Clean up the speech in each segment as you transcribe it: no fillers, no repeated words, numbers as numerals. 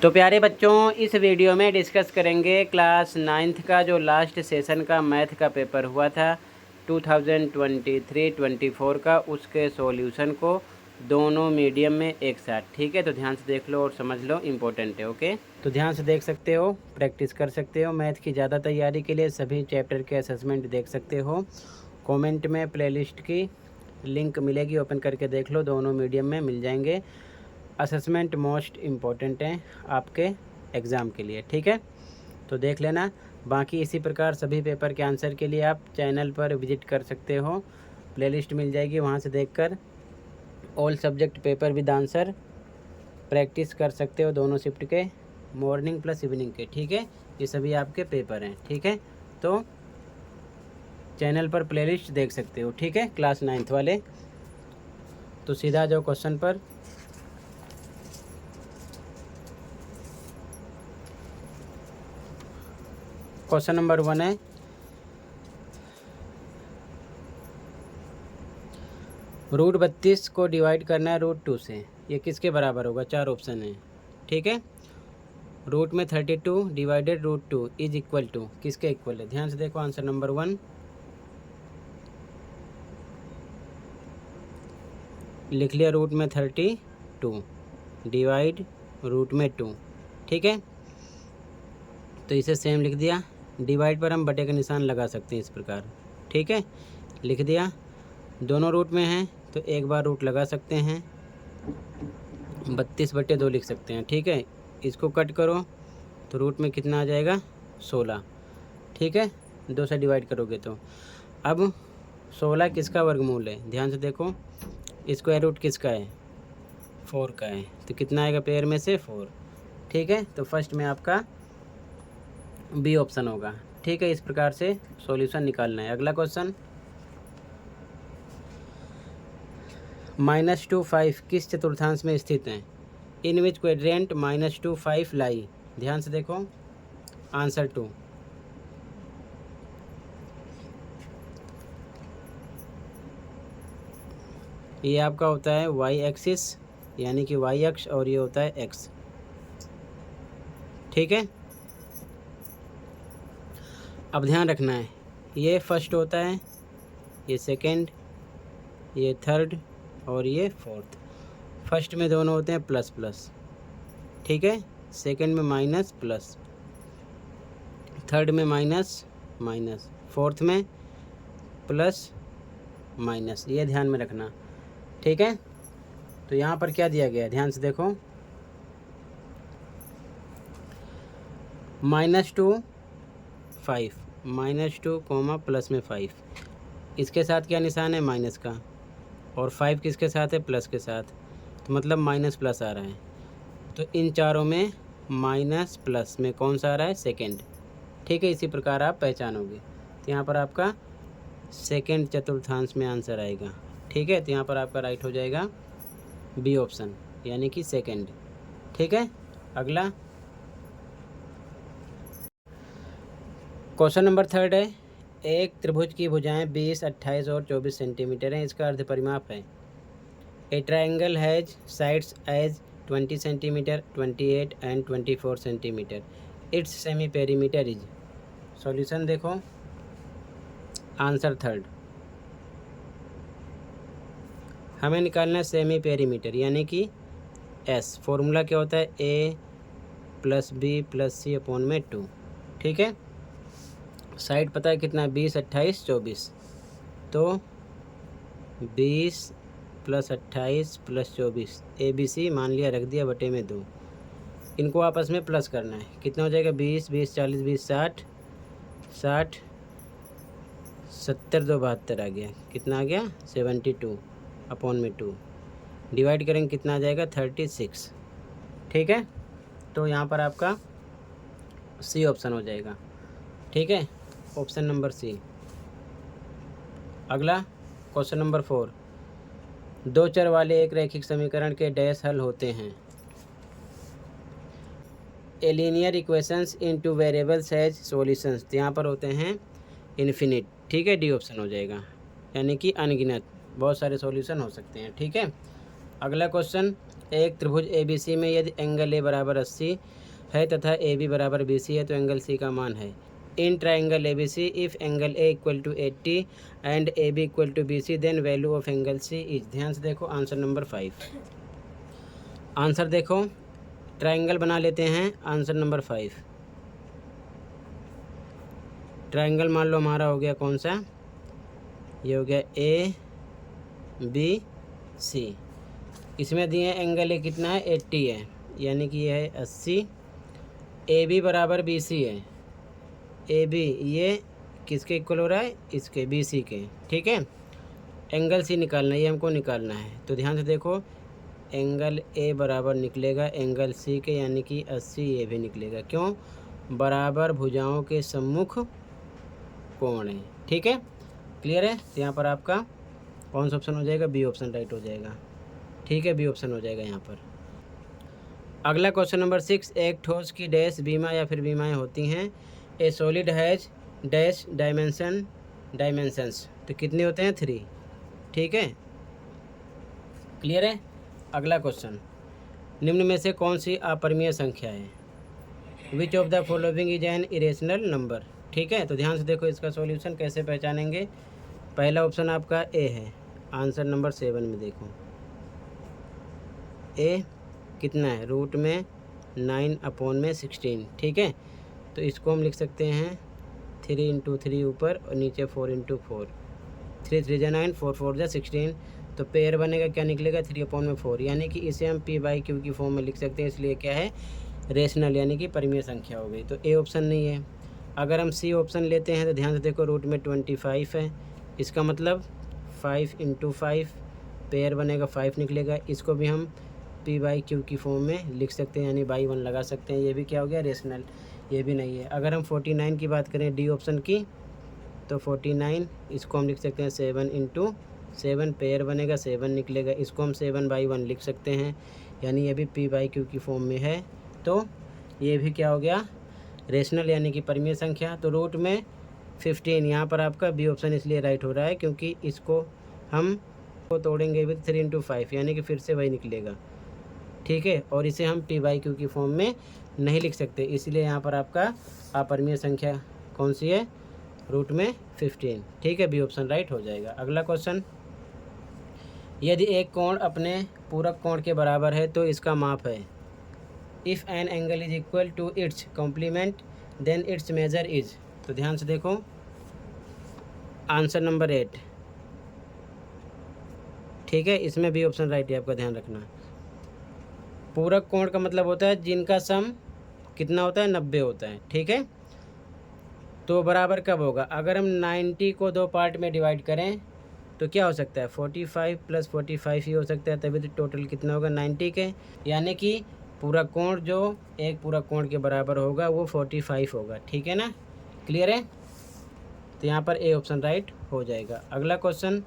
तो प्यारे बच्चों, इस वीडियो में डिस्कस करेंगे क्लास 9th का जो लास्ट सेशन का मैथ का पेपर हुआ था 2023-24 का, उसके सॉल्यूशन को दोनों मीडियम में एक साथ। ठीक है, तो ध्यान से देख लो और समझ लो, इम्पोर्टेंट है। ओके, तो ध्यान से देख सकते हो, प्रैक्टिस कर सकते हो। मैथ की ज़्यादा तैयारी के लिए सभी चैप्टर के असेसमेंट देख सकते हो। कॉमेंट में प्लेलिस्ट की लिंक मिलेगी, ओपन करके देख लो, दोनों मीडियम में मिल जाएंगे। असेसमेंट मोस्ट इम्पॉर्टेंट है आपके एग्ज़ाम के लिए। ठीक है, तो देख लेना। बाकी इसी प्रकार सभी पेपर के आंसर के लिए आप चैनल पर विजिट कर सकते हो, प्लेलिस्ट मिल जाएगी, वहाँ से देखकर all subject paper with answer practice कर सकते हो, दोनों शिफ्ट के, मॉर्निंग प्लस इवनिंग के। ठीक है, ये सभी आपके पेपर हैं। ठीक है, तो चैनल पर प्लेलिस्ट देख सकते हो। ठीक है, क्लास 9th वाले। तो सीधा जाओ क्वेश्चन पर। क्वेश्चन नंबर 1 है, √32 को डिवाइड करना है √2 से, ये किसके बराबर होगा? 4 ऑप्शन है। ठीक है, रूट में 32 डिवाइडेड √2 इज इक्वल टू, किसके इक्वल है? ध्यान से देखो आंसर नंबर 1, लिख लिया रूट में 32 डिवाइड रूट में 2। ठीक है, तो इसे सेम लिख दिया। डिवाइड पर हम बटे का निशान लगा सकते हैं इस प्रकार। ठीक है, लिख दिया। दोनों रूट में हैं तो एक बार रूट लगा सकते हैं, 32/2 लिख सकते हैं। ठीक है, इसको कट करो तो रूट में कितना आ जाएगा? 16। ठीक है, 2 से डिवाइड करोगे तो। अब 16 किसका वर्गमूल है? ध्यान से देखो, स्क्वायर रूट किसका है? 4 का है, तो कितना आएगा पेयर में से? 4। ठीक है, तो फर्स्ट में आपका बी ऑप्शन होगा। ठीक है, इस प्रकार से सॉल्यूशन निकालना है। अगला क्वेश्चन, -2 5 किस चतुर्थांश में स्थित है? इन विच क्वेड्रेंट -2 5 लाई? ध्यान से देखो आंसर 2। ये आपका होता है वाई एक्सिस, यानी कि वाई अक्ष, और ये होता है एक्स। ठीक है, अब ध्यान रखना है, ये फर्स्ट होता है, ये सेकंड, ये थर्ड और ये फोर्थ। फर्स्ट में दोनों होते हैं प्लस प्लस। ठीक है, सेकंड में माइनस प्लस, थर्ड में माइनस माइनस, फोर्थ में प्लस माइनस, ये ध्यान में रखना। ठीक है, तो यहाँ पर क्या दिया गया है? ध्यान से देखो, -2 5, -2 कोमा प्लस में 5, इसके साथ क्या निशान है? माइनस का, और 5 किसके साथ है? प्लस के साथ, तो मतलब माइनस प्लस आ रहा है। तो इन चारों में माइनस प्लस में कौन सा आ रहा है? सेकेंड। ठीक है, इसी प्रकार आप पहचानोगे। तो यहाँ पर आपका सेकेंड चतुर्थांश में आंसर आएगा। ठीक है, तो यहाँ पर आपका राइट हो जाएगा बी ऑप्शन, यानी कि सेकेंड। ठीक है, अगला क्वेश्चन नंबर 3 है, एक त्रिभुज की भुजाएं 20, 28 और 24 सेंटीमीटर हैं, इसका अर्ध परिमाप है। A triangle has sides as 20 centimetre, 28 and 24 centimetre, its semi perimeter is. Solution देखो, आंसर थर्ड। हमें निकालना है सेमी पेरीमीटर, यानी कि एस। फॉर्मूला क्या होता है? ए प्लस बी प्लस सी अपॉन में 2। ठीक है, साइड पता है कितना? 20, 28, 24, तो 20 + 28 + 24, ABC मान लिया, रख दिया, बटे में 2। इनको आपस में प्लस करना है, कितना हो जाएगा? 20, 20, 40, 20, 60, 60, 70, 2, 72 आ गया। कितना आ गया? 72 अपॉन में 2। डिवाइड करेंगे, कितना आ जाएगा? 36। ठीक है, तो यहाँ पर आपका सी ऑप्शन हो जाएगा। ठीक है, ऑप्शन नंबर सी। अगला क्वेश्चन नंबर 4, 2 चर वाले एक रैखिक समीकरण के डैश हल होते हैं। A linear equations into variables has solutions, तो यहाँ पर होते हैं इन्फिनिट। ठीक है, डी ऑप्शन हो जाएगा, यानी कि अनगिनत बहुत सारे सॉल्यूशन हो सकते हैं। ठीक है, अगला क्वेश्चन, एक त्रिभुज ABC में यदि एंगल A बराबर 80 है तथा AB बराबर BC है तो एंगल C का मान है। In triangle ABC if angle A equal to 80 and AB equal to BC then value of angle C is. ध्यान से देखो आंसर नंबर 5। आंसर देखो, ट्राइंगल बना लेते हैं। आंसर नंबर 5 ट्राइंगल मान लो हमारा हो गया कौन सा, ये हो गया ABC। इसमें दिए एंगल ए कितना है 80 है, यानी कि ये है 80। AB बराबर BC है। AB ये किसके इक्वल हो रहा है, इसके BC के, ठीक है। एंगल C निकालना है, ये हमको निकालना है। तो ध्यान से देखो, एंगल A बराबर निकलेगा एंगल C के, यानी कि 80 ये भी निकलेगा। क्यों, बराबर भुजाओं के सम्मुख कोण है, ठीक है। क्लियर है। तो यहाँ पर आपका कौन सा ऑप्शन हो जाएगा, बी ऑप्शन राइट हो जाएगा, ठीक है। बी ऑप्शन हो जाएगा यहाँ पर। अगला क्वेश्चन नंबर 6, एक ठोस की डैश बीमा या फिर बीमाएँ होती हैं। ए सॉलिड हैज डैश डायमेंशंस, तो कितने होते हैं 3, ठीक है। क्लियर है। अगला क्वेश्चन, निम्न में से कौन सी अपरिमेय संख्या है। Which of the following is an irrational number, ठीक है। तो ध्यान से देखो, इसका सॉल्यूशन कैसे पहचानेंगे। पहला ऑप्शन आपका ए है, आंसर नंबर 7 में देखो ए कितना है, रूट में 9/16, ठीक है। तो इसको हम लिख सकते हैं 3 × 3 ऊपर और नीचे 4 × 4, 3 3 जा 9, 4 4 जा 16। तो पेयर बनेगा, क्या निकलेगा 3/4, यानी कि इसे हम P/Q की फॉर्म में लिख सकते हैं। इसलिए क्या है, रेशनल यानी कि परिमेय संख्या हो गई। तो ए ऑप्शन नहीं है। अगर हम सी ऑप्शन लेते हैं तो ध्यान से देखो, रूट में 25 है, इसका मतलब 5 × 5 पेयर बनेगा, 5 निकलेगा। इसको भी हम P/Q की फॉर्म में लिख सकते हैं, यानी बाई 1 लगा सकते हैं। ये भी क्या हो गया, रेशनल। ये भी नहीं है। अगर हम 49 की बात करें डी ऑप्शन की, तो 49 इसको हम लिख सकते हैं 7 × 7 पेयर बनेगा, 7 निकलेगा। इसको हम 7/1 लिख सकते हैं, यानी ये भी P/Q की फॉर्म में है। तो ये भी क्या हो गया, रेशनल यानी कि परिमेय संख्या। तो रूट में 15 यहाँ पर आपका बी ऑप्शन इसलिए राइट हो रहा है क्योंकि इसको हम को तोड़ेंगे भी 3 × 5, यानी कि फिर से वही निकलेगा, ठीक है। और इसे हम P/Q की फॉर्म में नहीं लिख सकते, इसलिए यहाँ पर आपका अपरिमेय संख्या कौन सी है, रूट में 15, ठीक है। बी ऑप्शन राइट हो जाएगा। अगला क्वेश्चन, यदि एक कोण अपने पूरक कोण के बराबर है तो इसका माप है। If an angle is equal to its complement then its measure is. तो ध्यान से देखो, आंसर नंबर 8, ठीक है। इसमें भी ऑप्शन राइट है, आपका ध्यान रखना। पूरक कोण का मतलब होता है जिनका सम कितना होता है, 90 होता है, ठीक है। तो बराबर कब होगा, अगर हम 90 को 2 पार्ट में डिवाइड करें तो क्या हो सकता है, 45 + 45 ही हो सकता है, तभी तो टोटल कितना होगा 90 के, यानी कि पूरा कोण जो एक पूरा कोण के बराबर होगा वो 45 होगा, ठीक है ना। क्लियर है। तो यहाँ पर ए ऑप्शन राइट हो जाएगा। अगला क्वेश्चन,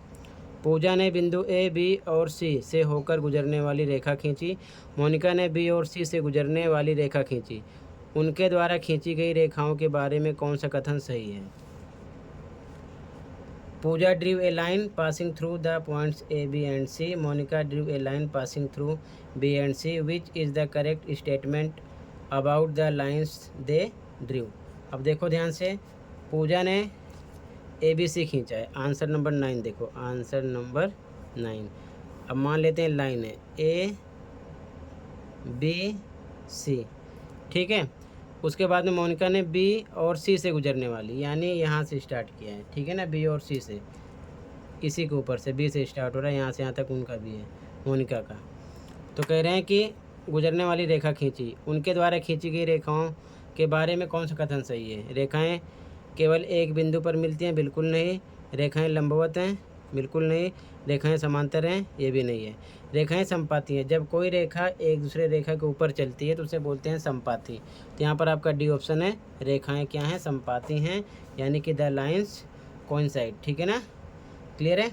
पूजा ने बिंदु ए, बी और सी से होकर गुजरने वाली रेखा खींची। मोनिका ने बी और सी से गुजरने वाली रेखा खींची। उनके द्वारा खींची गई रेखाओं के बारे में कौन सा कथन सही है। Pooja drew a line passing through the points A, B and C. Monika drew a line passing through B and C. Which is the correct statement about the lines they drew. अब देखो ध्यान से, पूजा ने ABC खींचा है, आंसर नंबर 9 देखो, answer number 9। अब मान लेते हैं लाइन है ABC, ठीक है। उसके बाद में मोनिका ने B और C से गुजरने वाली, यानी यहाँ से स्टार्ट किया है, ठीक है ना, B और C से, इसी के ऊपर से B से स्टार्ट हो रहा है, यहाँ से यहाँ तक उनका भी है, मोनिका का। तो कह रहे हैं कि गुजरने वाली रेखा खींची, उनके द्वारा खींची गई रेखाओं के बारे में कौन सा कथन सही है। रेखाएं केवल एक बिंदु पर मिलती हैं, बिल्कुल नहीं। रेखाएं लंबवत हैं, बिल्कुल नहीं। रेखाएं समांतर हैं, ये भी नहीं है। रेखाएं संपाती हैं, जब कोई रेखा एक दूसरे रेखा के ऊपर चलती है तो उसे बोलते हैं संपाती। तो यहाँ पर आपका डी ऑप्शन है, रेखाएं क्या हैं, संपाती हैं, यानी कि द लाइन्स कोइंसाइड, ठीक है ना। क्लियर है।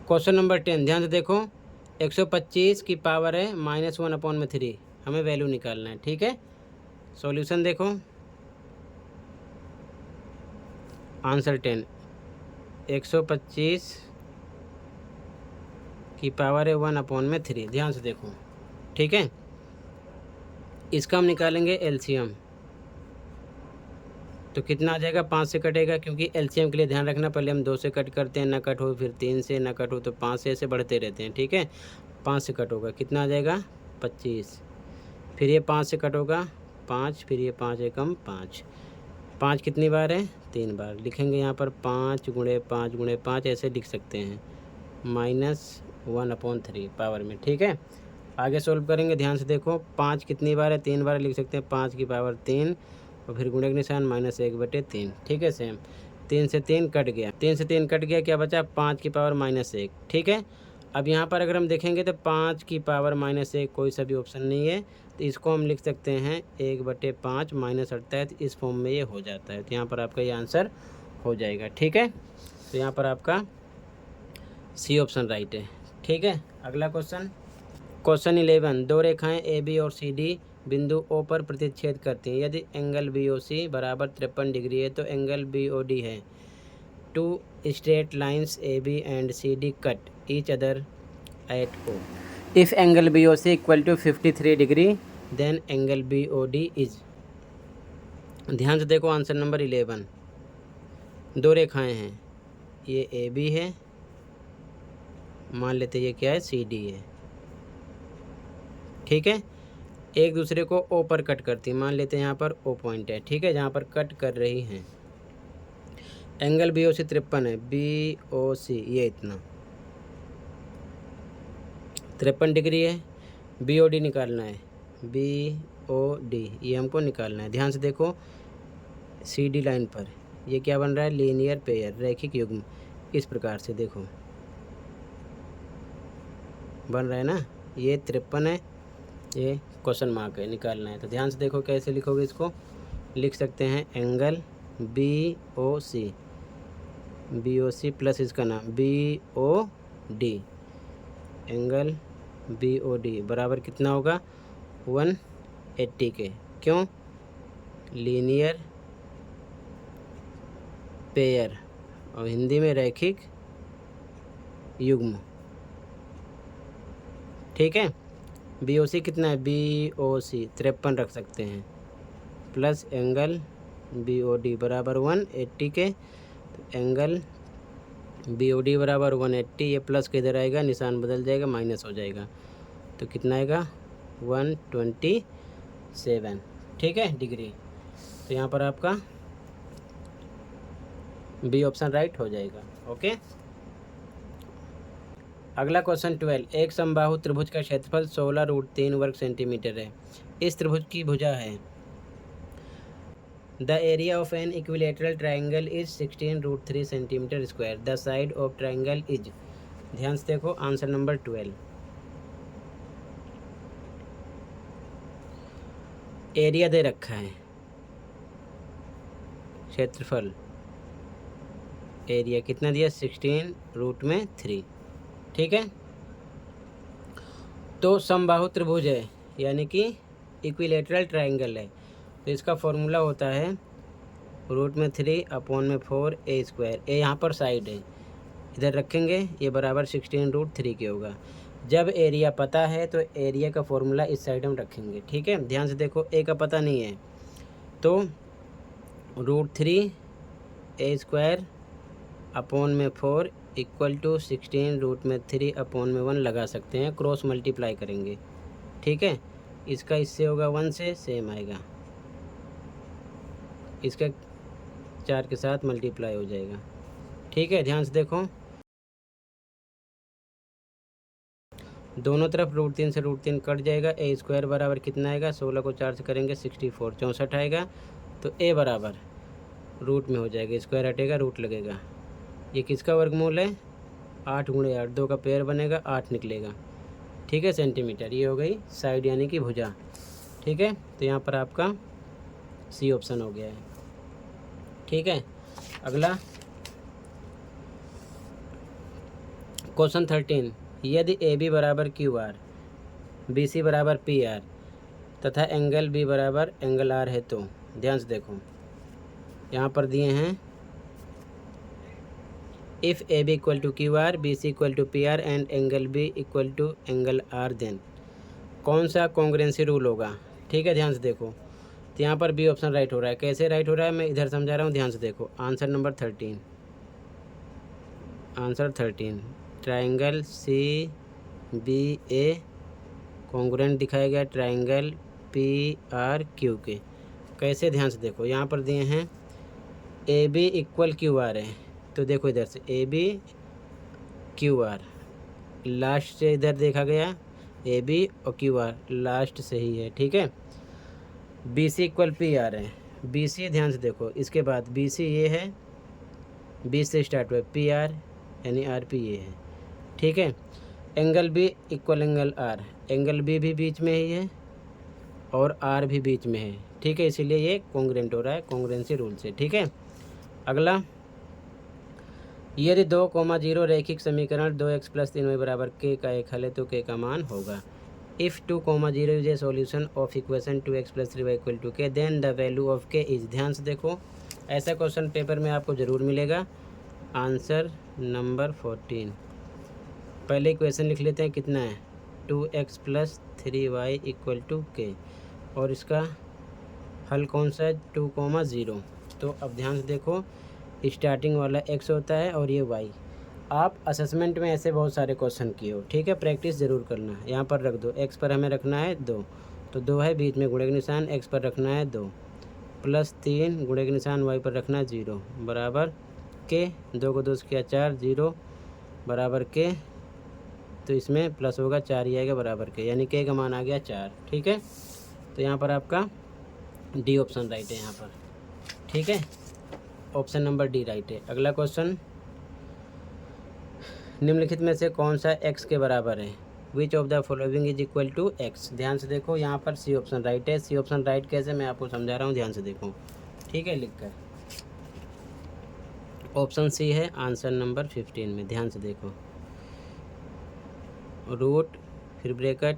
क्वेश्चन नंबर 10, ध्यान से देखो, 125 की पावर है -1/3, हमें वैल्यू निकालना है, ठीक है। सॉल्यूशन देखो, आंसर 10, 125 की पावर है 1/3। ध्यान से देखो, ठीक है। इसका हम निकालेंगे एलसीएम, तो कितना आ जाएगा, 5 से कटेगा, क्योंकि एलसीएम के लिए ध्यान रखना, पहले हम 2 से कट करते हैं, ना कट हो, फिर 3 से, ना कट हो तो 5 से, ऐसे बढ़ते रहते हैं, ठीक है। 5 से कट होगा, कितना आ जाएगा 25, फिर ये 5 से कट होगा 5, फिर ये 5 एकम 5, 5 कितनी बार है, 3 बार। लिखेंगे यहाँ पर 5 गुणे 5 गुणे 5, ऐसे लिख सकते हैं, -1/3 पावर में, ठीक है। आगे सोल्व करेंगे, ध्यान से देखो, 5 कितनी बार है, 3 बार लिख सकते हैं, 5 की पावर 3 और फिर गुणे के निशान -1/3, ठीक है। सेम 3 से 3 कट गया, 3 से 3 कट गया, क्या बचा, 5 की पावर -1, ठीक है। अब यहाँ पर अगर हम देखेंगे तो 5 की पावर -1 कोई सा भी ऑप्शन नहीं है, तो इसको हम लिख सकते हैं 1/5 माइनस हटता है, तो इस फॉर्म में ये हो जाता है, तो यहाँ पर आपका ये आंसर हो जाएगा, ठीक है। तो यहाँ पर आपका सी ऑप्शन राइट है, ठीक है। अगला क्वेश्चन, क्वेश्चन 11, दो रेखाएं ए बी और सी डी बिंदु ओ पर प्रतिच्छेद करती हैं। यदि एंगल बी ओ सी बराबर 53 डिग्री है तो एंगल बी ओ डी है। Two straight lines A B and C D cut each other at O. If angle B O C equal to 53 degree then angle B O D is. ध्यान से देखो, answer number 11, दो रेखाएं हैं, ये A B है, मान लेते ये क्या है, सी डी है, ठीक है। एक दूसरे को ओ पर कट करती है, मान लेते हैं यहाँ पर ओ पॉइंट है, ठीक है, जहाँ पर कट कर रही हैं। एंगल बी ओ सी 53 है, बी ओ सी ये इतना 53 डिग्री है। बी ओ डी निकालना है, बी ओ डी ये हमको निकालना है। ध्यान से देखो, सी डी लाइन पर ये क्या बन रहा है, लीनियर पेयर, रैखिक युग्म, इस प्रकार से देखो बन रहा है ना, ये 53 है, ये क्वेश्चन मार्क है, निकालना है। तो ध्यान से देखो कैसे लिखोगे, इसको लिख सकते हैं angle B O C plus इसका नाम B O D, angle B O D बराबर कितना होगा, 180 के, क्यों, लीनियर पेयर और हिंदी में रैखिक युग्म, ठीक है। बी ओ सी कितना है, बी ओ सी 53 रख सकते हैं, plus angle B O D बराबर 180 के, तो एंगल बी ओ डी बराबर 180, ये प्लस के इधर आएगा, निशान बदल जाएगा, माइनस हो जाएगा, तो कितना आएगा 127, ठीक है, डिग्री। तो यहाँ पर आपका बी ऑप्शन राइट हो जाएगा, ओके। अगला क्वेश्चन 12, एक समबाहु त्रिभुज का क्षेत्रफल 16√3 वर्ग सेंटीमीटर है। इस त्रिभुज की भुजा है। The area of an equilateral triangle is 16√3 centimetre square. The side of triangle is. ध्यान से देखो, आंसर नंबर 12, एरिया दे रखा है, क्षेत्रफल एरिया कितना दिया, 16√3, ठीक है। तो समबाहु त्रिभुज है, यानी कि इक्विलेटरल ट्राइंगल है, तो इसका फॉर्मूला होता है √3/4 ए स्क्वायर। ए यहाँ पर साइड है, इधर रखेंगे, ये बराबर 16√3 के होगा। जब एरिया पता है तो एरिया का फॉर्मूला इस साइड हम रखेंगे, ठीक है। ध्यान से देखो, ए का पता नहीं है, तो √3 ए स्क्वायर अपॉन 4 इक्वल टू 16√3/1 लगा सकते हैं, क्रॉस मल्टीप्लाई करेंगे, ठीक है। इसका इससे होगा 1 से, सेम आएगा, इसका 4 के साथ मल्टीप्लाई हो जाएगा, ठीक है। ध्यान से देखो, दोनों तरफ √3 से √3 कट जाएगा, ए स्क्वायर बराबर कितना आएगा, 16 को 4 से करेंगे 64, 64 आएगा, तो ए बराबर रूट में हो जाएगा, स्क्वायर हटेगा, रूट लगेगा। ये किसका वर्गमूल है, 8 गुणे 8, 2 का पेयर बनेगा, 8 निकलेगा, ठीक है, सेंटीमीटर। ये हो गई साइड यानी कि भुजा, ठीक है। तो यहाँ पर आपका सी ऑप्शन हो गया है, ठीक है। अगला क्वेश्चन 13, यदि ए बी बराबर क्यू आर, बी सी बराबर पी आर, तथा एंगल बी बराबर एंगल आर है तो ध्यान से देखो यहाँ पर दिए हैं if A B equal to Q R, B C equal to P R and angle B equal to angle R, then कौन सा कॉन्ग्रुएंसी रूल होगा। ठीक है, ध्यान से देखो। तो यहाँ पर बी ऑप्शन राइट हो रहा है। कैसे राइट हो रहा है मैं इधर समझा रहा हूँ, ध्यान से देखो। Answer number 13, answer 13 triangle C B A congruent दिखाया गया ट्राइंगल पी आर क्यू के। कैसे, ध्यान से देखो। यहाँ पर दिए हैं A B equal Q R है, तो देखो इधर से A B Q R last से इधर देखा गया ए बी और क्यू आर लास्ट से ही है। ठीक है, B C equal P R है, बी सी ध्यान से देखो। इसके बाद बी सी ये है, बी से स्टार्ट हुआ पी आर यानी आर पी ये है। ठीक है, angle B equal angle R, angle B भी बीच में ही है और आर भी बीच में है। ठीक है, इसीलिए ये कॉन्ग्रुएंट हो रहा है कॉन्ग्रुएंसी रूल से। ठीक है, अगला, यदि 2,0 रैखिक समीकरण 2x + 3y बराबर k का एक हल है तो k का मान होगा। If 2,0 is a solution of equation 2x + 3y equal to k, then the value of k is. ध्यान से देखो, ऐसा क्वेश्चन पेपर में आपको ज़रूर मिलेगा। आंसर नंबर 14, पहले इक्वेशन लिख लेते हैं। कितना है, 2x + 3y equal to k, और इसका हल कौन सा है, 2,0। तो अब ध्यान से देखो, स्टार्टिंग वाला x होता है और ये y। आप असेसमेंट में ऐसे बहुत सारे क्वेश्चन किए हो। ठीक है, प्रैक्टिस ज़रूर करना। यहाँ पर रख दो, x पर हमें रखना है 2, तो 2 है, बीच में गुणे का निशान, x पर रखना है 2 + 3 गुणे का निशान, y पर रखना है 0 बराबर k। 2 को 2 से किया 4, 0 बराबर k, तो इसमें प्लस होगा 4 ही आएगा बराबर k, यानी k का मान आ गया 4। ठीक है, तो यहाँ पर आपका डी ऑप्शन राइट है यहाँ पर। ठीक है, ऑप्शन नंबर डी राइट है। अगला क्वेश्चन, निम्नलिखित में से कौन सा x के बराबर है। Which of the following is equal to x। ध्यान से देखो, यहाँ पर सी ऑप्शन राइट है। सी ऑप्शन राइट कैसे, मैं आपको समझा रहा हूँ, ध्यान से देखो। ठीक है, लिख कर ऑप्शन सी है आंसर नंबर 15 में। ध्यान से देखो, रूट फिर ब्रैकेट,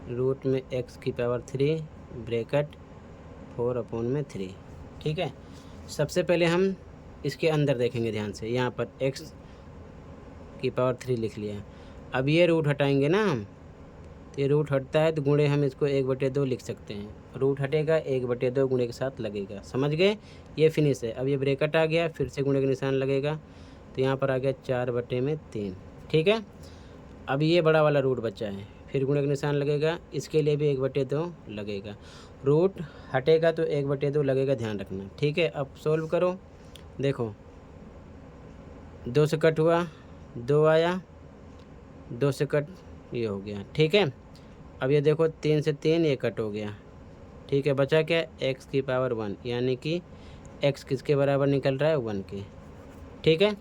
रूट में x⁻³ ब्रैकेट 4/3। ठीक है, सबसे पहले हम इसके अंदर देखेंगे। ध्यान से, यहाँ पर x⁻³ लिख लिया। अब ये रूट हटाएंगे ना हम, तो ये रूट हटता है तो गुणे हम इसको 1/2 लिख सकते हैं। रूट हटेगा 1/2 गुणे के साथ लगेगा। समझ गए, ये फिनिश है। अब ये ब्रैकेट आ गया, फिर से गुणे का निशान लगेगा, तो यहाँ पर आ गया 4/3। ठीक है, अब ये बड़ा वाला रूट बचा है, फिर गुणे का निशान लगेगा, इसके लिए भी 1/2 लगेगा। रूट हटेगा तो 1/2 लगेगा, ध्यान रखना। ठीक है, अब सोल्व करो। देखो, 2 से कट हुआ, 2 आया, 2 से कट ये हो गया। ठीक है, अब ये देखो 3 से 3 ये कट हो गया। ठीक है, बचा क्या, x⁻1, यानी कि x किसके बराबर निकल रहा है, 1 के। ठीक है,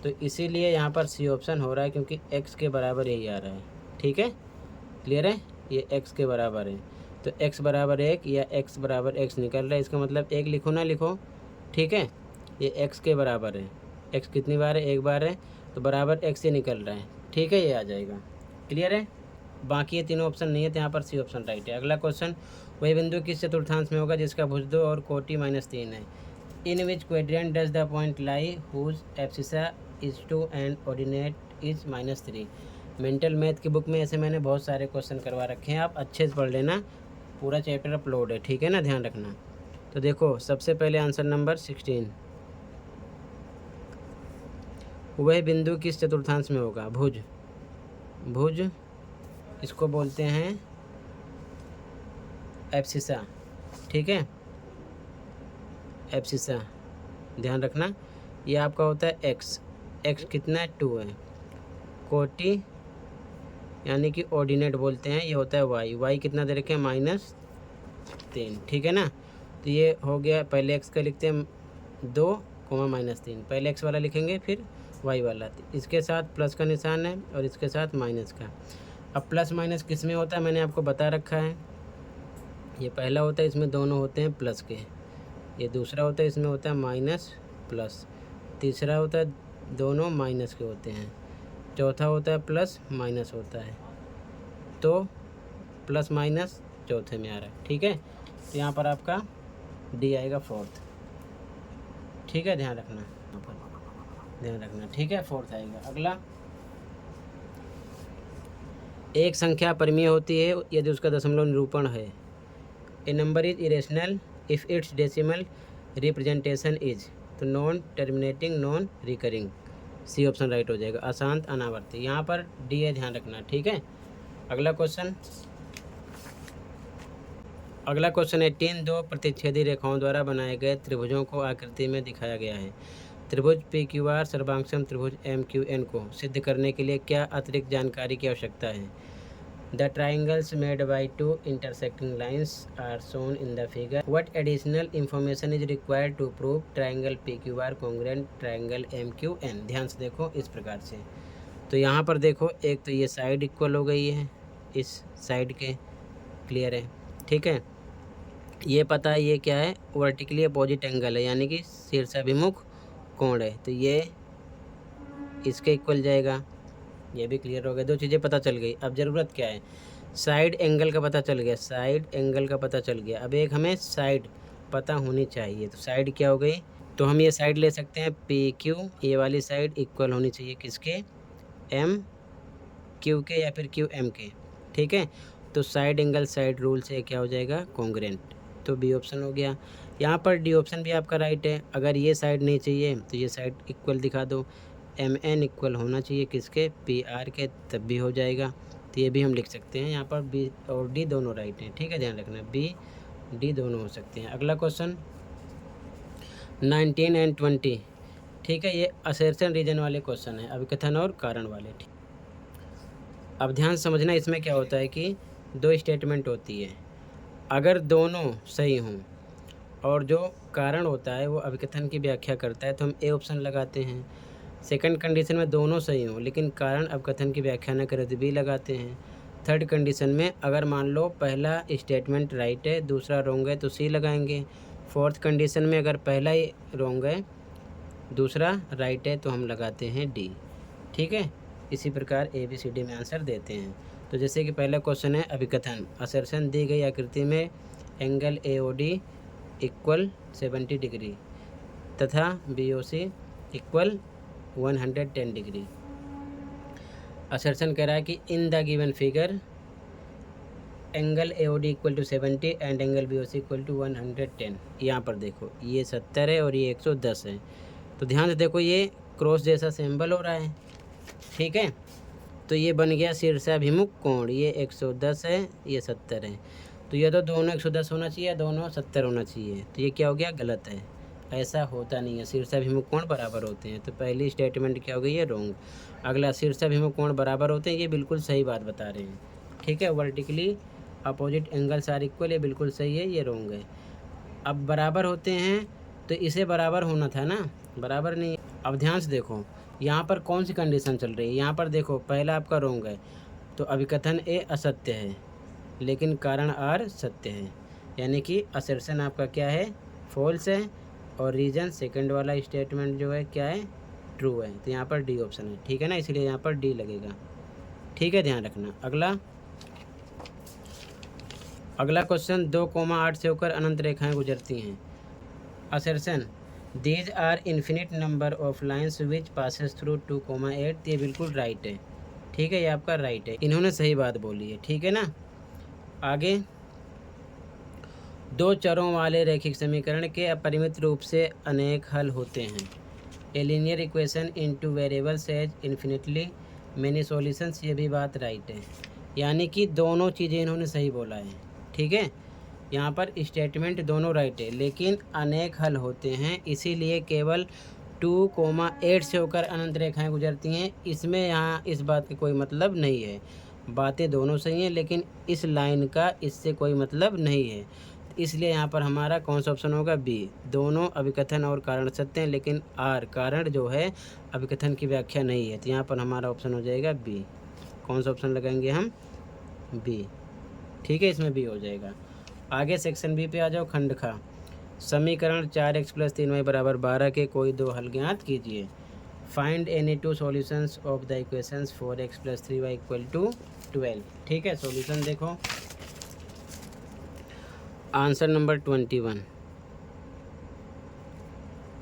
तो इसीलिए यहाँ पर सी ऑप्शन हो रहा है, क्योंकि x के बराबर यही आ रहा है। ठीक है, क्लियर है, ये x के बराबर है, तो x बराबर 1 या x बराबर x निकल रहा है। इसका मतलब 1 लिखो ना लिखो। ठीक है, ये x के बराबर है। x कितनी बार है, 1 बार है, तो बराबर x से निकल रहा है। ठीक है, ये आ जाएगा। क्लियर है, बाकी ये तीनों ऑप्शन नहीं है, तो यहाँ पर सी ऑप्शन राइट है। अगला क्वेश्चन, वही बिंदु किस चतुर्थांश में होगा जिसका भुज 2 और कोटि -3 है। In which quadrant does the point lie whose abscissa is 2 and ordinate is -3। Mental math की बुक में ऐसे मैंने बहुत सारे क्वेश्चन करवा रखे हैं, आप अच्छे से पढ़ लेना, पूरा चैप्टर अपलोड है। ठीक है ना, ध्यान रखना। तो देखो, सबसे पहले आंसर नंबर 16, वह बिंदु किस चतुर्थांश में होगा, भुज। भुज इसको बोलते हैं एब्सिसा। ठीक है, एब्सिसा, ध्यान रखना। ये आपका होता है x, x कितना है, 2 है। कोटि यानी कि ऑर्डिनेट बोलते हैं, ये होता है y, y कितना दे रखे हैं, -3। ठीक है ना, तो ये हो गया। पहले x का लिखते हैं 2, -3, पहले x वाला लिखेंगे फिर y वाला। इसके साथ प्लस का निशान है और इसके साथ माइनस का। अब प्लस माइनस किस में होता है, मैंने आपको बता रखा है। ये पहला होता है, इसमें दोनों होते हैं प्लस के। ये दूसरा होता है, इसमें होता है माइनस प्लस। तीसरा होता है, दोनों माइनस के होते हैं। चौथा होता है प्लस माइनस होता है। तो प्लस माइनस चौथे में आ रहा है, ठीक है। तो यहाँ पर आपका डी आएगा फोर्थ, ठीक है, ध्यान रखना, यहाँ पर ध्यान रखना, ठीक है, फोर्थ आएगा। अगला, एक संख्या परिमेय होती है यदि उसका दशमलव निरूपण है। A number is irrational if its decimal representation is, तो non terminating non recurring, C option right हो जाएगा, अशांत अनावर्ती। यहाँ पर डी है, ध्यान रखना, ठीक है। अगला क्वेश्चन, अगला क्वेश्चन है, 2 प्रतिच्छेदी रेखाओं द्वारा बनाए गए त्रिभुजों को आकृति में दिखाया गया है। त्रिभुज पी क्यू आर सर्वांगसम त्रिभुज एम क्यू एन को सिद्ध करने के लिए क्या अतिरिक्त जानकारी की आवश्यकता है? The triangles made by 2 intersecting lines are shown in the figure. What additional information is required to prove triangle P Q R congruent triangle M Q N? ध्यान से देखो इस प्रकार से। तो यहाँ पर देखो, एक तो ये साइड इक्वल हो गई है इस साइड के, क्लियर है, ठीक है। ये पता है ये क्या है, वर्टिकली अपोजिट एंगल है, यानी कि शीर्षाभिमुख कोण है, तो ये इसके इक्वल जाएगा, ये भी क्लियर हो गया। 2 चीज़ें पता चल गई। अब ज़रूरत क्या है, साइड एंगल का पता चल गया, साइड एंगल का पता चल गया। अब एक हमें साइड पता होनी चाहिए, तो साइड क्या हो गई, तो हम ये साइड ले सकते हैं पी क्यू, ये वाली साइड इक्वल होनी चाहिए किसके, एम क्यू के या फिर क्यू एम के, ठीक है। तो साइड एंगल साइड रूल से क्या हो जाएगा, कॉन्ग्रुएंट, तो बी ऑप्शन हो गया। यहाँ पर डी ऑप्शन भी आपका राइट है। अगर ये साइड नहीं चाहिए तो ये साइड इक्वल दिखा दो, एम एन इक्वल होना चाहिए किसके, पी आर के, तब भी हो जाएगा। तो ये भी हम लिख सकते हैं, यहाँ पर बी और डी दोनों राइट हैं, ठीक है, ध्यान रखना, बी डी दोनों हो सकते हैं। अगला क्वेश्चन 19 एंड 20, ठीक है, ये असर्शन रीजन वाले क्वेश्चन है, अभिकथन और कारण वाले। ठीक, अब ध्यान समझना, इसमें क्या होता है कि 2 स्टेटमेंट होती है, अगर दोनों सही हों और जो कारण होता है वो अभिकथन की व्याख्या करता है तो हम ए ऑप्शन लगाते हैं। सेकंड कंडीशन में दोनों सही हों लेकिन कारण अभिकथन की व्याख्या न करे तो बी लगाते हैं। थर्ड कंडीशन में अगर मान लो पहला स्टेटमेंट राइट है दूसरा रॉन्ग है तो सी लगाएंगे। फोर्थ कंडीशन में अगर पहला ही रॉन्ग है दूसरा राइट है तो हम लगाते हैं डी, ठीक है। इसी प्रकार ए बी सी डी में आंसर देते हैं। तो जैसे कि पहला क्वेश्चन है अभिकथन, असर्शन दी गई आकृति में angle A O D equal 70 degree तथा B O C equal 110 degree. Assertion कह रहा है कि in the given figure angle A O D equal to 70 and angle B O C equal to 110। यहाँ पर देखो ये 70 है और ये 110 है, तो ध्यान से देखो ये क्रॉस जैसा सिंबल हो रहा है, ठीक है। तो ये बन गया शीर्षाभिमुख कोण, ये 110 है ये 70 है, तो ये तो दोनों 110 होना चाहिए दोनों 70 होना चाहिए, तो ये क्या हो गया, गलत है, ऐसा होता नहीं है। शीर्षाभिमुख कोण बराबर होते हैं, तो पहली स्टेटमेंट क्या हो गई है, रॉन्ग। अगला शीर्षाभिमुख कोण बराबर होते हैं, ये बिल्कुल सही बात बता रहे हैं, ठीक है। Vertically opposite angles are equal, ये बिल्कुल सही है, ये रॉन्ग है। अब बराबर होते हैं तो इसे बराबर होना था ना, बराबर नहीं। अब ध्यान से देखो यहाँ पर कौन सी कंडीशन चल रही है, यहाँ पर देखो पहला आपका रॉन्ग है तो अभिकथन ए असत्य है लेकिन कारण आर सत्य है, यानी कि असर्शन आपका क्या है, फॉल्स है, और रीजन सेकंड वाला स्टेटमेंट जो है क्या है, ट्रू है। तो यहाँ पर डी ऑप्शन है, ठीक है ना, इसलिए यहाँ पर डी लगेगा, ठीक है, ध्यान रखना। अगला क्वेश्चन 2,8 से होकर अनंत रेखाएं गुजरती हैं। Assertion these are infinite number of lines which passes through 2,8, ये बिल्कुल राइट है, ठीक है, ये आपका राइट है, इन्होंने सही बात बोली है, ठीक है ना। आगे 2 चरों वाले रैखिक समीकरण के अपरिमित रूप से अनेक हल होते हैं। A linear equation into variables has infinitely many solutions, ये भी बात राइट है, यानी कि दोनों चीज़ें इन्होंने सही बोला है, ठीक है। यहाँ पर स्टेटमेंट दोनों राइट है लेकिन अनेक हल होते हैं, इसीलिए केवल 2,8 से होकर अनंत रेखाएं गुजरती हैं, इसमें यहाँ इस बात का कोई मतलब नहीं है। बातें दोनों सही हैं लेकिन इस लाइन का इससे कोई मतलब नहीं है, इसलिए यहाँ पर हमारा कौन सा ऑप्शन होगा, बी। दोनों अभिकथन और कारण सत्य हैं लेकिन आर कारण जो है अभिकथन की व्याख्या नहीं है, तो यहाँ पर हमारा ऑप्शन हो जाएगा बी। कौन सा ऑप्शन लगाएंगे हम, बी, ठीक है, इसमें बी हो जाएगा। आगे सेक्शन बी पे आ जाओ, खंड खा। समीकरण 4x + 3y = 12 के कोई 2 हल ज्ञात कीजिए। Find any 2 solutions of the equations 4x + 3y = 12, ठीक है। सॉल्यूशन देखो आंसर नंबर 21।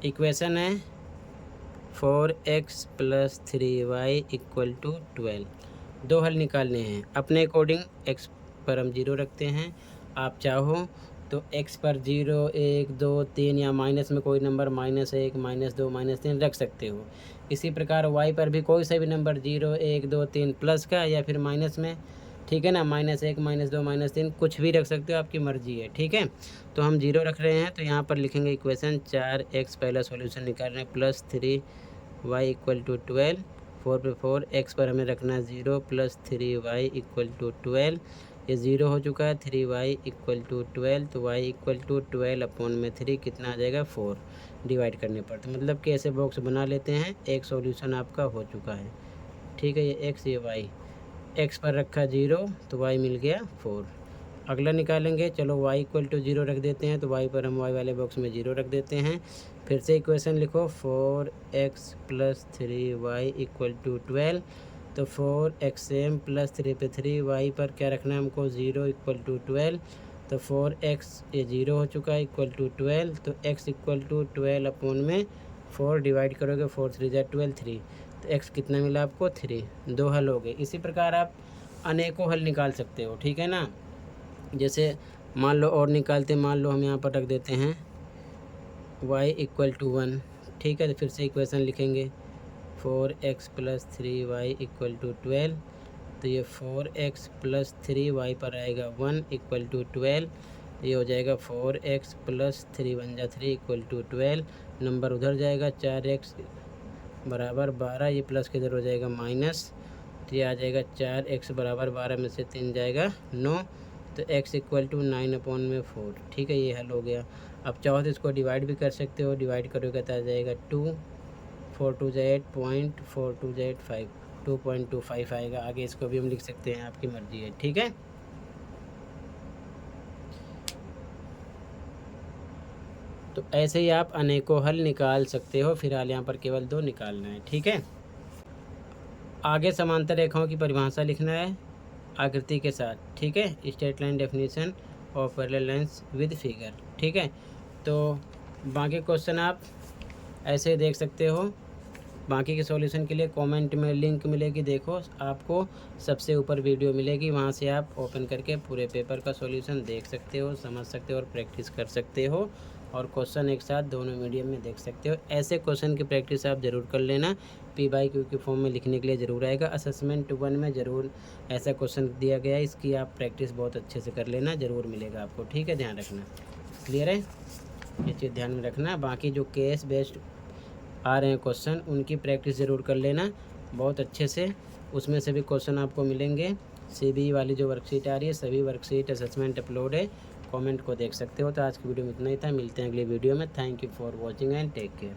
इक्वेशन है 4x + 3y = 12। दो हल निकालने हैं। अपने अकॉर्डिंग x पर हम 0 रखते हैं। आप चाहो तो x पर 0, 1, 2, 3 या माइनस में कोई नंबर -1, -2, -3 रख सकते हो। इसी प्रकार y पर भी कोई सा भी नंबर 0, 1, 2, 3 प्लस का या फिर माइनस में, ठीक है ना, -1, -2, -3 कुछ भी रख सकते हो, आपकी मर्जी है, ठीक है। तो हम 0 रख रहे हैं, तो यहाँ पर लिखेंगे इक्वेशन 4x, पहला सॉल्यूशन निकाल रहे हैं, +3y = 12। 4 पे 4, x पर हमें रखना 0 + 3y = 12। ये 0 हो चुका है, 3y = 12, तो y = 12/3 कितना आ जाएगा 4 डिवाइड करने पर। तो मतलब कि ऐसे बॉक्स बना लेते हैं, एक सॉल्यूशन आपका हो चुका है, ठीक है। ये x, ये y, x पर रखा 0 तो y मिल गया 4। अगला निकालेंगे, चलो y = 0 रख देते हैं, तो y पर हम y वाले बॉक्स में 0 रख देते हैं। फिर से इक्वेशन लिखो 4x + 3y = 12। तो 4xm + 3 पे 3y पर क्या रखना है हमको 0 = 12। तो 4x ये 0 हो चुका है = 12। तो x = 12/4 डिवाइड करोगे, 4 3 = 12, 3। तो x कितना मिला आपको 3। दो हल हो गए। इसी प्रकार आप अनेकों हल निकाल सकते हो, ठीक है ना। जैसे मान लो और निकालते, मान लो हम यहाँ पर रख देते हैं y = 1, ठीक है। तो फिर से इक्वेशन लिखेंगे 4x + 3y = 12। तो ये 4x + 3y पर आएगा 1 = 12। ये हो जाएगा 4x + 3 = 3 = 12। नंबर उधर जाएगा, 4x = 12, ये प्लस के इधर हो जाएगा माइनस। तो ये आ जाएगा 4x = 12 में से 3 जाएगा 9। तो x = 9/4, ठीक है। ये हल हो गया। अब चाहो तो इसको डिवाइड भी कर सकते हो, डिवाइड करोगे तो आ जाएगा 2, 4 2 = 8, 4 2 = 8, 5, 2.25 आएगा। आगे इसको भी हम लिख सकते हैं, आपकी मर्जी है, ठीक है। तो ऐसे ही आप अनेकों हल निकाल सकते हो। फिलहाल यहाँ पर केवल 2 निकालना है, ठीक है। आगे समांतर रेखाओं की परिभाषा लिखना है आकृति के साथ, ठीक है। Straight line definition of parallel lines with figure, ठीक है। तो बाकी क्वेश्चन आप ऐसे देख सकते हो। बाकी के सॉल्यूशन के लिए कमेंट में लिंक मिलेगी, देखो आपको सबसे ऊपर वीडियो मिलेगी, वहाँ से आप ओपन करके पूरे पेपर का सॉल्यूशन देख सकते हो, समझ सकते हो और प्रैक्टिस कर सकते हो। और क्वेश्चन एक साथ दोनों मीडियम में देख सकते हो। ऐसे क्वेश्चन की प्रैक्टिस आप ज़रूर कर लेना। P/Q के फॉर्म में लिखने के लिए ज़रूर आएगा। असेसमेंट 1 में ज़रूर ऐसा क्वेश्चन दिया गया है, इसकी आप प्रैक्टिस बहुत अच्छे से कर लेना, ज़रूर मिलेगा आपको, ठीक है। ध्यान रखना, क्लियर है, ये चीज़ ध्यान में रखना। बाकी जो केस बेस्ड आ रहे हैं क्वेश्चन, उनकी प्रैक्टिस ज़रूर कर लेना बहुत अच्छे से। उसमें से भी क्वेश्चन आपको मिलेंगे। CBE वाली जो वर्कशीट आ रही है, सभी वर्कशीट असेसमेंट अपलोड है, कमेंट को देख सकते हो। तो आज की वीडियो में इतना ही था, मिलते हैं अगली वीडियो में। Thank you for watching and take care.